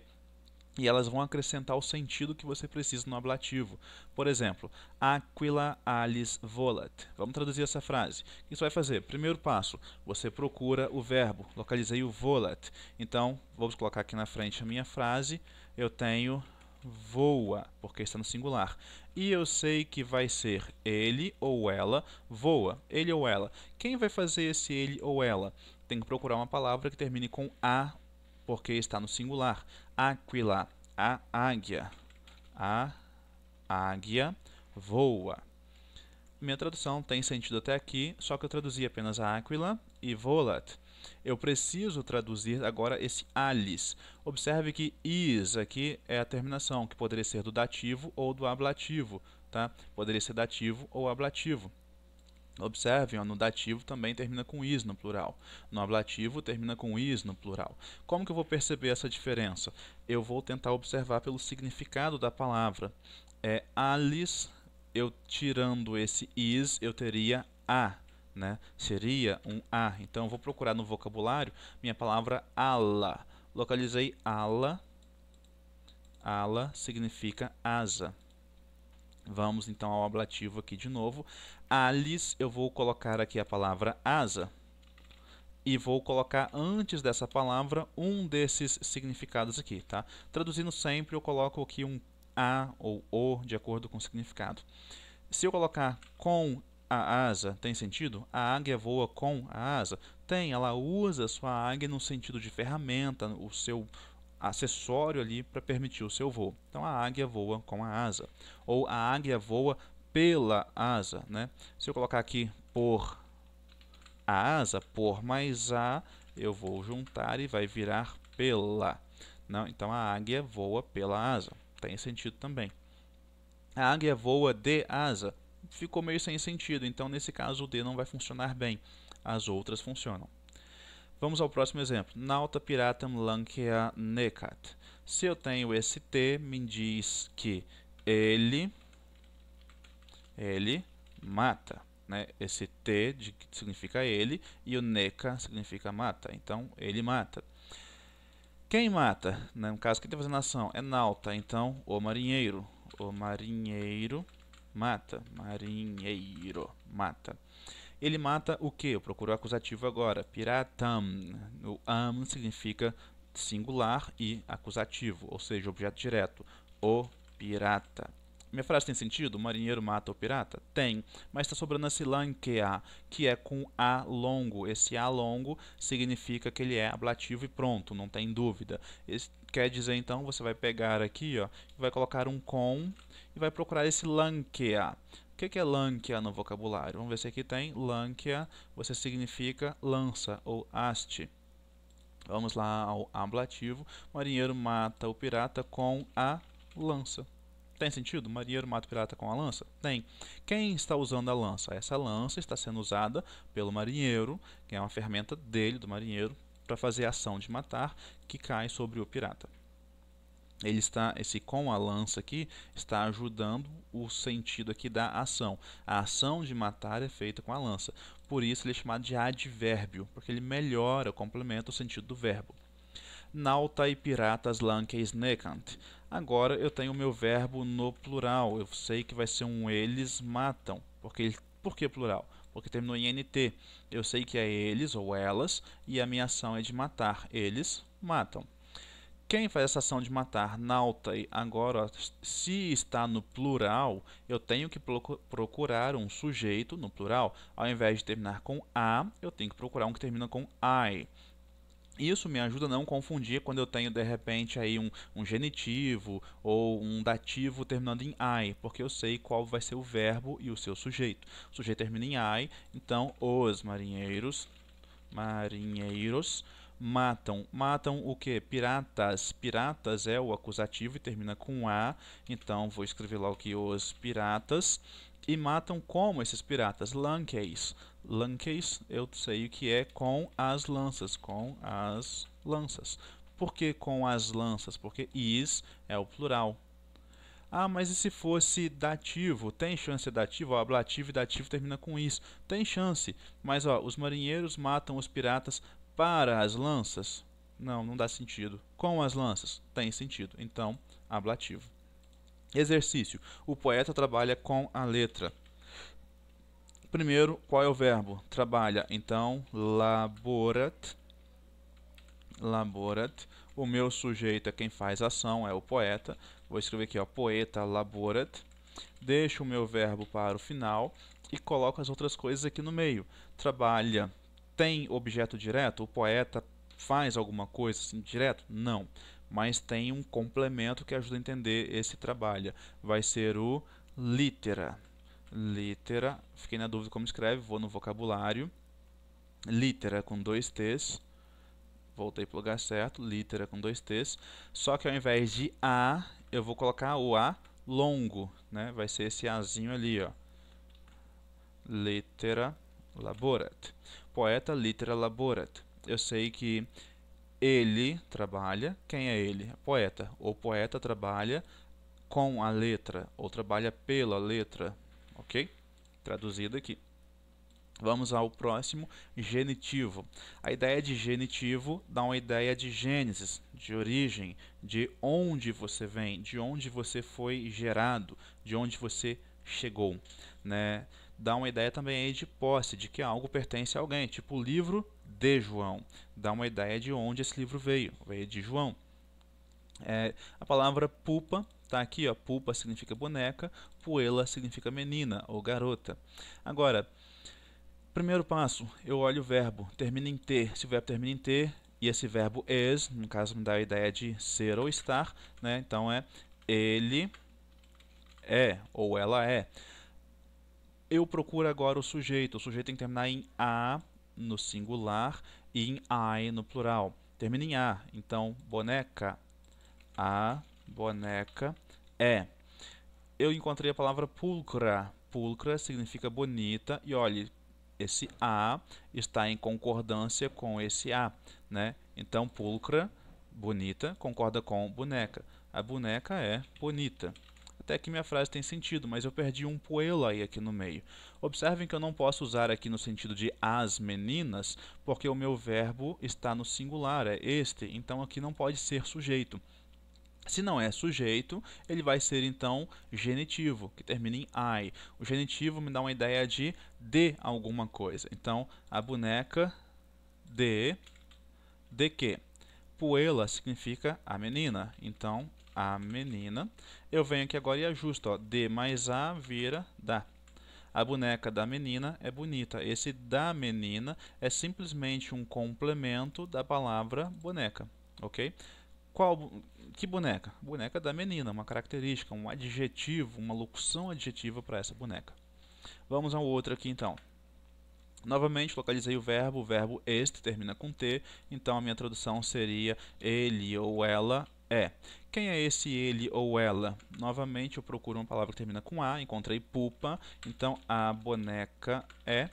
E elas vão acrescentar o sentido que você precisa no ablativo. Por exemplo, Aquila Alice volat. Vamos traduzir essa frase. O que você vai fazer? Primeiro passo, você procura o verbo. Localizei o volat. Então, vamos colocar aqui na frente a minha frase. Eu tenho voa, porque está no singular. E eu sei que vai ser ele ou ela voa. Ele ou ela. Quem vai fazer esse ele ou ela? Tem que procurar uma palavra que termine com a, porque está no singular. Aquila, a águia. A águia voa. Minha tradução tem sentido até aqui, só que eu traduzi apenas a Aquila e volat. Eu preciso traduzir agora esse Alice. Observe que is aqui é a terminação, que poderia ser do dativo ou do ablativo. Tá? Poderia ser dativo ou ablativo. Observem, no dativo também termina com is no plural. No ablativo termina com is no plural. Como que eu vou perceber essa diferença? Eu vou tentar observar pelo significado da palavra. Alice, eu tirando esse is, eu teria a, né? Seria um a. Então eu vou procurar no vocabulário minha palavra ala. Localizei ala. Ala significa asa. Vamos então ao ablativo aqui de novo. Alice, eu vou colocar aqui a palavra asa e vou colocar antes dessa palavra um desses significados aqui, tá? Traduzindo sempre, eu coloco aqui um a ou o de acordo com o significado. Se eu colocar com a asa, tem sentido? A águia voa com a asa? Tem, ela usa a sua águia no sentido de ferramenta, o seu acessório ali para permitir o seu voo. Então a águia voa com a asa. Ou a águia voa pela asa, né? Se eu colocar aqui por a asa, por mais a, eu vou juntar e vai virar pela. Não? Então a águia voa pela asa. Tem sentido também. A águia voa de asa. Ficou meio sem sentido, então nesse caso o de não vai funcionar bem. As outras funcionam. Vamos ao próximo exemplo. Nauta piratam lankea necat. Se eu tenho esse T, me diz que ele mata. Né? Esse T significa ele e o neca significa mata. Então, ele mata. Quem mata? No caso, quem está fazendo a ação é nauta. Então, o marinheiro. O marinheiro mata. Marinheiro mata. Ele mata o que? Eu procuro o acusativo agora. Piratam. O am significa singular e acusativo, ou seja, objeto direto. O pirata. Minha frase tem sentido? O marinheiro mata o pirata? Tem, mas está sobrando esse lankea, que é com A longo. Esse A longo significa que ele é ablativo e pronto, não tem dúvida. Esse quer dizer, então, você vai pegar aqui, ó, vai colocar um com e vai procurar esse lankea. O que é lankea no vocabulário? Vamos ver se aqui tem. Lankea, você significa lança ou haste. Vamos lá ao ablativo. O marinheiro mata o pirata com a lança. Tem sentido? O marinheiro mata o pirata com a lança? Tem. Quem está usando a lança? Essa lança está sendo usada pelo marinheiro, que é uma ferramenta dele, do marinheiro, para fazer a ação de matar, que cai sobre o pirata. Esse com a lança aqui está ajudando o sentido aqui da ação. A ação de matar é feita com a lança. Por isso ele é chamado de advérbio, porque ele melhora, complementa o sentido do verbo. Nauta e piratas lankeis necant. Agora eu tenho o meu verbo no plural. Eu sei que vai ser um eles matam. Por que plural? Porque terminou em NT. Eu sei que é eles ou elas e a minha ação é de matar. Eles matam. Quem faz essa ação de matar? Nauta. Agora, se está no plural, eu tenho que procurar um sujeito no plural. Ao invés de terminar com a, eu tenho que procurar um que termina com I. Isso me ajuda a não confundir quando eu tenho, de repente, aí um genitivo ou um dativo terminando em I, porque eu sei qual vai ser o verbo e o seu sujeito. O sujeito termina em I, então os marinheiros matam. Matam o que? Piratas. Piratas é o acusativo e termina com A. Então, vou escrever lá aqui os piratas. E matam como esses piratas? Lankeis. Lankeis, eu sei o que é com as lanças. Com as lanças. Por que com as lanças? Porque is é o plural. Ah, mas e se fosse dativo? Tem chance de dativo? Ó, ablativo e dativo termina com is. Tem chance, mas ó, os marinheiros matam os piratas para as lanças? Não, não dá sentido. Com as lanças? Tem sentido. Então, ablativo. Exercício. O poeta trabalha com a letra. Primeiro, qual é o verbo? Trabalha. Então, laborat. Laborat. O meu sujeito é quem faz a ação, é o poeta. Vou escrever aqui, ó, poeta laborat. Deixo o meu verbo para o final e coloco as outras coisas aqui no meio. Trabalha tem objeto direto? O poeta faz alguma coisa assim direto? Não. Mas tem um complemento que ajuda a entender esse trabalha. Vai ser o litera. Litera. Fiquei na dúvida como escreve, vou no vocabulário. Litera com 2 T's. Voltei para o lugar certo, litera com 2 T's. Só que ao invés de A, eu vou colocar o A longo, né? Vai ser esse Azinho ali, ó. Litera laborat. Poeta litera laborat. Eu sei que ele trabalha. Quem é ele? Poeta. O poeta trabalha com a letra, ou trabalha pela letra. Ok? Traduzido aqui. Vamos ao próximo, genitivo. A ideia de genitivo dá uma ideia de gênesis, de origem, de onde você vem, de onde você foi gerado, de onde você chegou, né? Dá uma ideia também aí de posse, de que algo pertence a alguém, tipo o livro de João. Dá uma ideia de onde esse livro veio, veio de João. A palavra pupa está aqui, ó. Pupa significa boneca, puela significa menina ou garota. Agora, primeiro passo, eu olho o verbo, termina em ter. Se o verbo termina em ter, e esse verbo is, no caso me dá a ideia de ser ou estar, né? Então é ele é ou ela é. Eu procuro agora o sujeito tem que terminar em a no singular e em ai no plural. Termina em a, então boneca, a boneca é. Eu encontrei a palavra pulcra. Pulcra significa bonita e olhe, esse a está em concordância com esse a, né? Então, pulcra, bonita, concorda com boneca. A boneca é bonita. Até que minha frase tem sentido, mas eu perdi um puela aí aqui no meio. Observem que eu não posso usar aqui no sentido de as meninas, porque o meu verbo está no singular, é este, então aqui não pode ser sujeito. Se não é sujeito, ele vai ser então genitivo, que termina em ai. O genitivo me dá uma ideia de alguma coisa. Então, a boneca de quê? Puela significa a menina. Então, a menina. Eu venho aqui agora e ajusto. Ó, de mais a vira da. A boneca da menina é bonita. Esse da menina é simplesmente um complemento da palavra boneca. Ok? Que boneca? Boneca da menina, uma característica, um adjetivo, uma locução adjetiva para essa boneca. Vamos ao outro aqui então. Novamente, localizei o verbo este termina com T, então a minha tradução seria ele ou ela é. Quem é esse ele ou ela? Novamente, eu procuro uma palavra que termina com A, encontrei pupa, então a boneca é.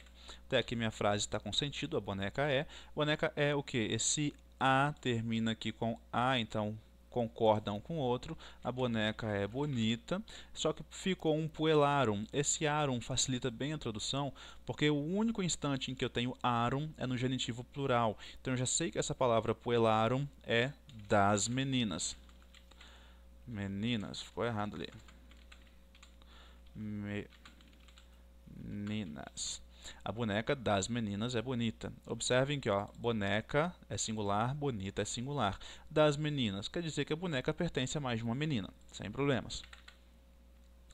Até aqui minha frase está com sentido, a boneca é. Boneca é o que? Esse A termina aqui com A, então concordam com o outro. A boneca é bonita, só que ficou um puelarum. Esse arum facilita bem a tradução, porque o único instante em que eu tenho arum é no genitivo plural. Então eu já sei que essa palavra puelarum é das meninas. Meninas, ficou errado ali. Meninas. A boneca das meninas é bonita. Observem que ó, boneca é singular, bonita é singular. Das meninas, quer dizer que a boneca pertence a mais de uma menina, sem problemas.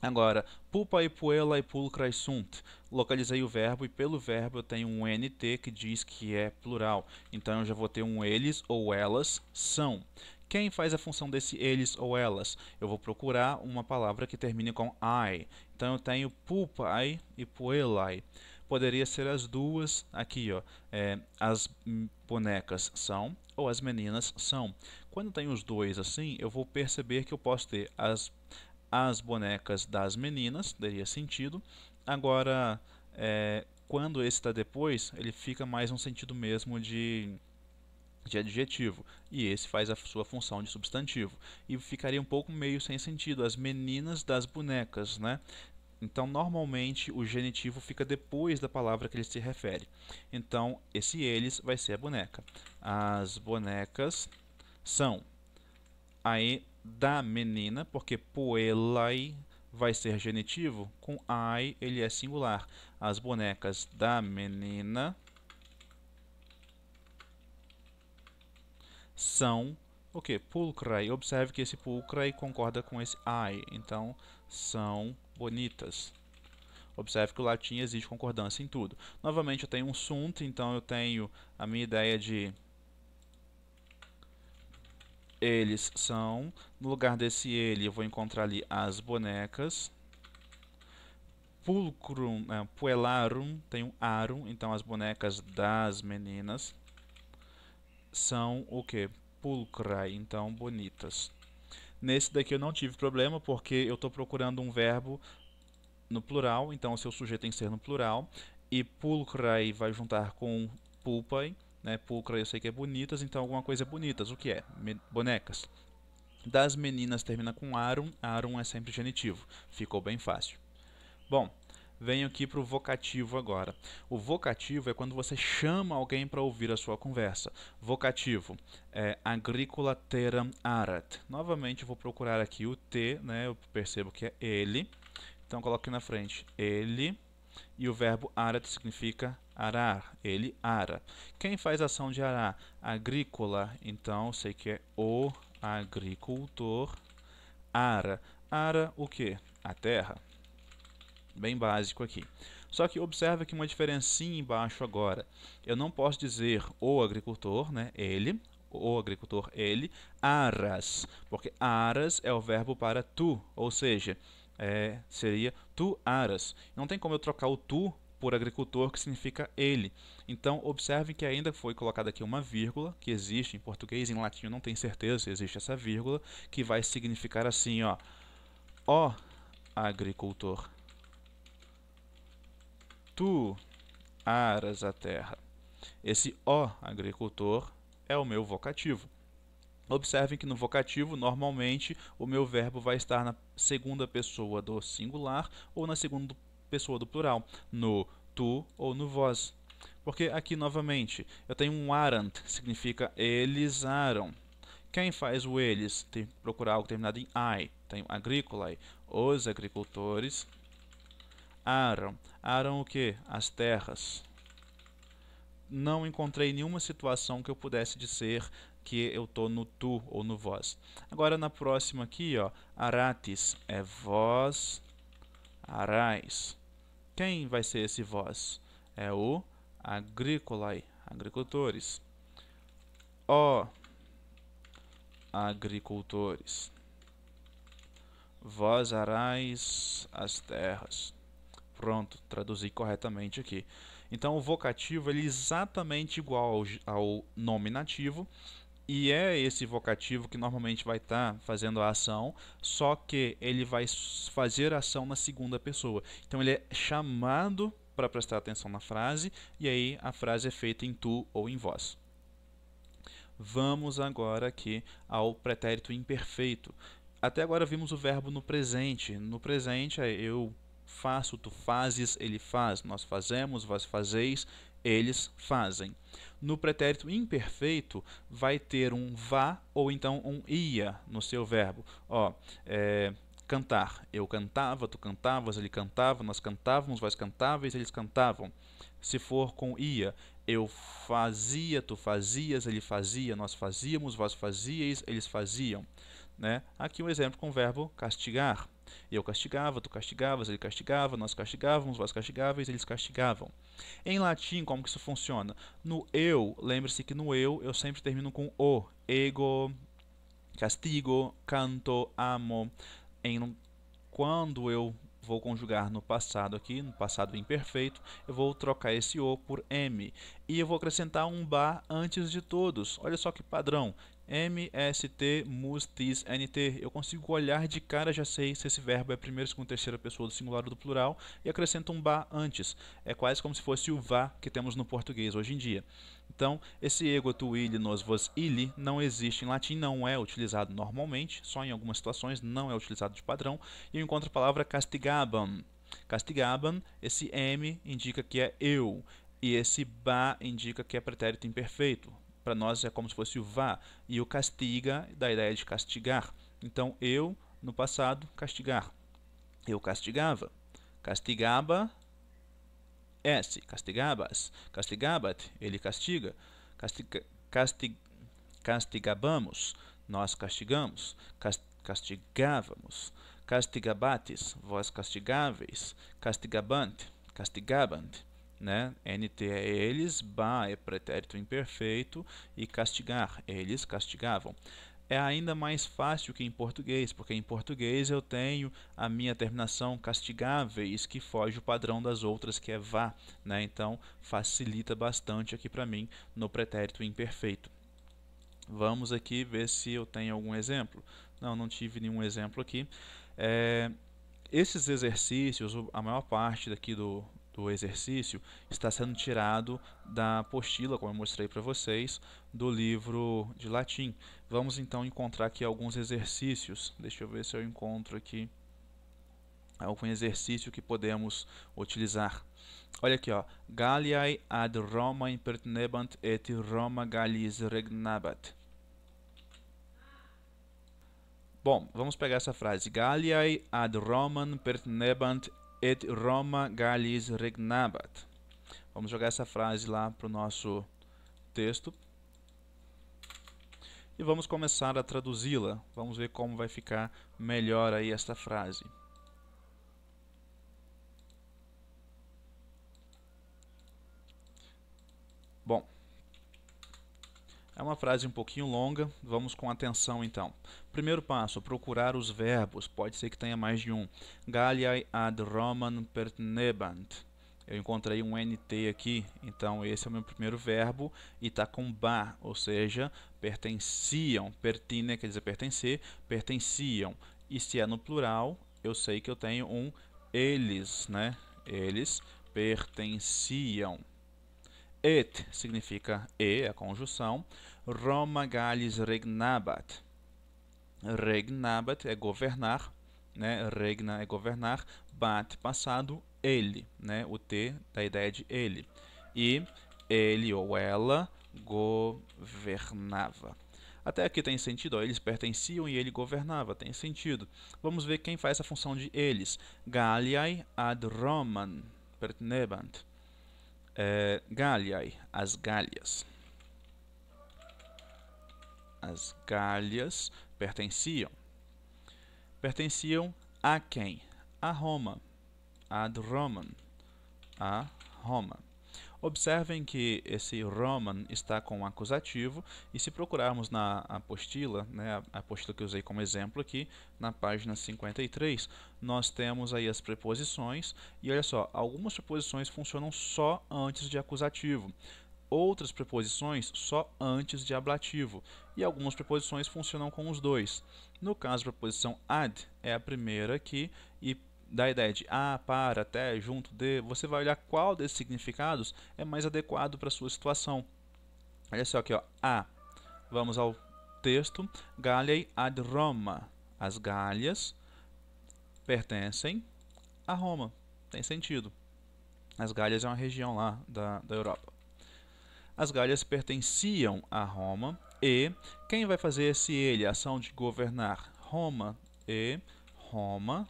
Agora, pupa e puela e pulcra e sunt. Localizei o verbo e pelo verbo eu tenho um NT que diz que é plural. Então eu já vou ter um eles ou elas são. Quem faz a função desse eles ou elas? Eu vou procurar uma palavra que termine com I. Então eu tenho pupai e puelai. Poderia ser as duas aqui, ó. As bonecas são ou as meninas são. Quando tem os dois assim, eu vou perceber que eu posso ter as bonecas das meninas, daria sentido. Agora, quando esse está depois, ele fica mais um sentido mesmo de de adjetivo, e esse faz a sua função de substantivo. E ficaria um pouco meio sem sentido, as meninas das bonecas, né? Então, normalmente, o genitivo fica depois da palavra que ele se refere. Então, esse eles vai ser a boneca. As bonecas são. Aí, da menina, porque poelai vai ser genitivo, com ai ele é singular. As bonecas da menina são o que? Pulcrae. Observe que esse pulcrae concorda com esse ai, então são bonitas. Observe que o latim exige concordância em tudo. Novamente, eu tenho um sunt, então eu tenho a minha ideia de eles são. No lugar desse ele, eu vou encontrar ali as bonecas. Pulcrum, puellarum, tem um arum, então as bonecas das meninas são o que? Pulcrae, então bonitas. Nesse daqui eu não tive problema, porque eu estou procurando um verbo no plural, então o seu sujeito tem que ser no plural. E pulcrae vai juntar com pulpai, né? Pulcrae eu sei que é bonitas, então alguma coisa é bonitas. O que é? Bonecas. Das meninas termina com arum, arum é sempre genitivo. Ficou bem fácil. Bom, venho aqui para o vocativo agora. O vocativo é quando você chama alguém para ouvir a sua conversa. Vocativo é agricola teram arat. Novamente, eu vou procurar aqui o T, né? Eu percebo que é ele. Então, coloque na frente ele. E o verbo arat significa arar. Ele ara. Quem faz a ação de arar? Agrícola. Então, sei que é o agricultor. Ara. Ara o quê? A terra. Bem básico aqui. Só que observa que uma diferencinha embaixo agora. Eu não posso dizer o agricultor, né? Ele, o agricultor, ele, aras, porque aras é o verbo para tu, ou seja, seria tu aras. Não tem como eu trocar o tu por agricultor, que significa ele. Então, observe que ainda foi colocada aqui uma vírgula, que existe em português, em latim eu não tenho certeza se existe essa vírgula, que vai significar assim, ó agricultor. Tu aras a terra. Esse ó agricultor é o meu vocativo. Observem que no vocativo, normalmente, o meu verbo vai estar na segunda pessoa do singular ou na segunda pessoa do plural, no tu ou no vós. Porque aqui, novamente, eu tenho um arant, que significa eles aram. Quem faz o eles? Tem que procurar algo terminado em ai. Tem agrícola, os agricultores aram. Aram o que? As terras. Não encontrei nenhuma situação que eu pudesse dizer que eu estou no tu ou no vós. Agora na próxima aqui, aratis é vós arais. Quem vai ser esse vós? É o agricolai, agricultores. Ó agricultores. Vós arais as terras. Pronto, traduzi corretamente aqui. Então, o vocativo ele é exatamente igual ao nominativo, e é esse vocativo que normalmente vai estar fazendo a ação, só que ele vai fazer a ação na segunda pessoa. Então, ele é chamado para prestar atenção na frase, e aí a frase é feita em tu ou em vós. Vamos agora aqui ao pretérito imperfeito. Até agora vimos o verbo no presente. No presente é eu faço, tu fazes, ele faz, nós fazemos, vós fazeis, eles fazem. No pretérito imperfeito vai ter um vá ou então um ia no seu verbo. Cantar. Eu cantava, tu cantavas, ele cantava, nós cantávamos, vós cantáveis, eles cantavam. Se for com ia, eu fazia, tu fazias, ele fazia, nós fazíamos, vós fazíeis, eles faziam. Né? Aqui um exemplo com o verbo castigar. Eu castigava, tu castigavas, ele castigava, nós castigávamos, vós castigáveis, eles castigavam. Em latim, como que isso funciona? No eu, lembre-se que no eu sempre termino com o. Ego, castigo, canto, amo. Quando eu vou conjugar no passado aqui, no passado imperfeito, eu vou trocar esse o por m. e eu vou acrescentar um bar antes de todos. Olha só que padrão. MST, mus, tis, nt. Eu consigo olhar de cara, já sei se esse verbo é primeira, segunda, terceira pessoa do singular ou do plural, e acrescento um bar antes. É quase como se fosse o vá que temos no português hoje em dia. Então, esse ego, tu, ili, nos, vos, ili não existe em latim, não é utilizado normalmente, só em algumas situações, não é utilizado de padrão. E eu encontro a palavra castigabam. Castigabam, esse M indica que é eu, e esse ba indica que é pretérito imperfeito. Para nós é como se fosse o vá, e o castiga dá a ideia de castigar. Então, eu, no passado, castigar. Eu castigava. Castigaba, castigabas. Castigabat, ele castiga. Castigabamos, nós castigamos. Castigávamos. Castigabates, vós castigáveis. Castigabant, castigabant. Né? NT é eles, ba é pretérito imperfeito e castigar, eles castigavam. É ainda mais fácil que em português, porque em português eu tenho a minha terminação castigáveis, que foge o padrão das outras, que é vá, né? Então facilita bastante aqui para mim no pretérito imperfeito. Vamos aqui ver se eu tenho algum exemplo. Não tive nenhum exemplo aqui. Esses exercícios, a maior parte daqui do exercício está sendo tirado da apostila, como eu mostrei para vocês, do livro de latim. Vamos então encontrar aqui alguns exercícios. Deixa eu ver se eu encontro aqui algum exercício que podemos utilizar. Olha aqui, ó. Galliae ad Roma impertinebant et Roma Gallis regnabat. Bom, vamos pegar essa frase. Galliae ad Roman pertinebant et Roma Gallis regnabat. Vamos jogar essa frase lá para o nosso texto. E vamos começar a traduzi-la. Vamos ver como vai ficar melhor aí esta frase. Bom, é uma frase um pouquinho longa, vamos com atenção então. Primeiro passo, procurar os verbos, pode ser que tenha mais de um. Galliae ad Roman pertinebant. Eu encontrei um NT aqui, então esse é o meu primeiro verbo e está com ba, ou seja, pertenciam. Pertine quer dizer pertencer, pertenciam. E se é no plural, eu sei que eu tenho um eles, né? Eles pertenciam. Et significa e, a conjunção. Roma Gallis regnabat. Regnabat é governar, né? Regna é governar, bat passado, ele, né? O T da ideia de ele. E ele ou ela governava. Até aqui tem sentido, ó, eles pertenciam e ele governava, tem sentido. Vamos ver quem faz a função de eles. Galliae ad Roman pertinebant. Galliae, as Gálias. As Gálias pertenciam. Pertenciam a quem? A Roma. Ad Roman. A Roma. Observem que esse Roman está com um acusativo e se procurarmos na apostila, né, a apostila que eu usei como exemplo aqui, na página 53, nós temos aí as preposições e olha só, algumas preposições funcionam só antes de acusativo, outras preposições só antes de ablativo e algumas preposições funcionam com os dois. No caso, a preposição ad é a primeira aqui e dá a ideia de a, para, até, junto de, você vai olhar qual desses significados é mais adequado para a sua situação. Olha só aqui, ó, a. Vamos ao texto. Galliae ad Roma. As Gálias pertencem a Roma. Tem sentido. As Gálias é uma região lá da Europa. As Gálias pertenciam a Roma e quem vai fazer esse ele, a ação de governar? Roma e Roma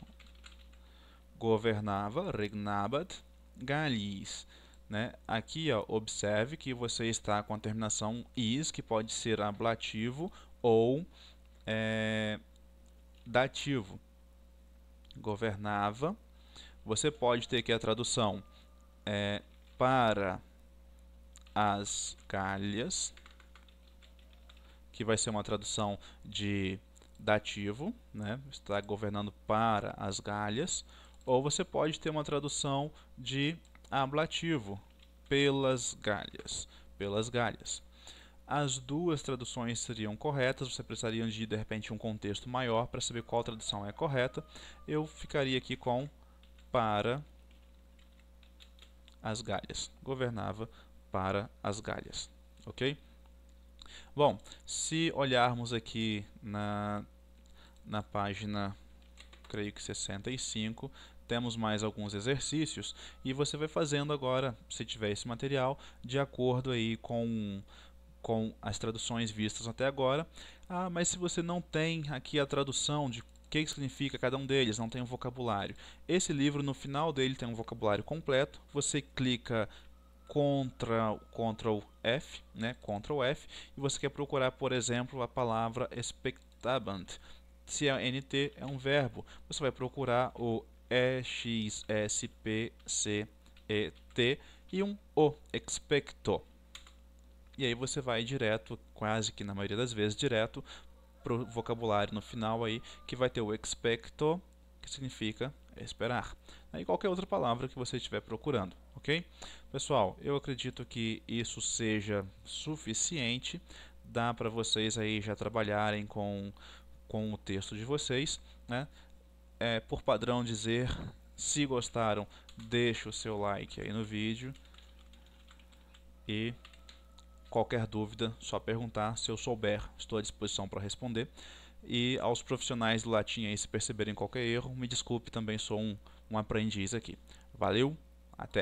governava, regnabat, Gallis. Né? Aqui, ó, observe que você está com a terminação is, que pode ser ablativo ou dativo. Governava. Você pode ter aqui a tradução para as Gálias, que vai ser uma tradução de dativo, né? Está governando para as Gálias. Ou você pode ter uma tradução de ablativo, pelas galhas. Pelas galhas. As duas traduções seriam corretas, você precisaria de repente um contexto maior para saber qual tradução é correta. Eu ficaria aqui com para as galhas. Governava para as galhas. Ok? Bom, se olharmos aqui na página, creio que 65, temos mais alguns exercícios e você vai fazendo agora, se tiver esse material, de acordo aí com as traduções vistas até agora. Mas se você não tem aqui a tradução de o que significa cada um deles, não tem um vocabulário. Esse livro, no final dele, tem um vocabulário completo. Você clica Ctrl F, né? Ctrl F, e você quer procurar, por exemplo, a palavra expectabant. Se a NT é um verbo, você vai procurar o EXSPCET e um O, expecto. E aí você vai direto, quase que na maioria das vezes, direto para o vocabulário no final aí, que vai ter o expecto, que significa esperar. E qualquer outra palavra que você estiver procurando, ok? Pessoal, eu acredito que isso seja suficiente. Dá para vocês aí já trabalharem com o texto de vocês, né? Por padrão dizer, se gostaram, deixe o seu like aí no vídeo e qualquer dúvida, só perguntar. Se eu souber, estou à disposição para responder. E aos profissionais do latim aí, se perceberem qualquer erro, me desculpe, também sou um aprendiz aqui. Valeu, até!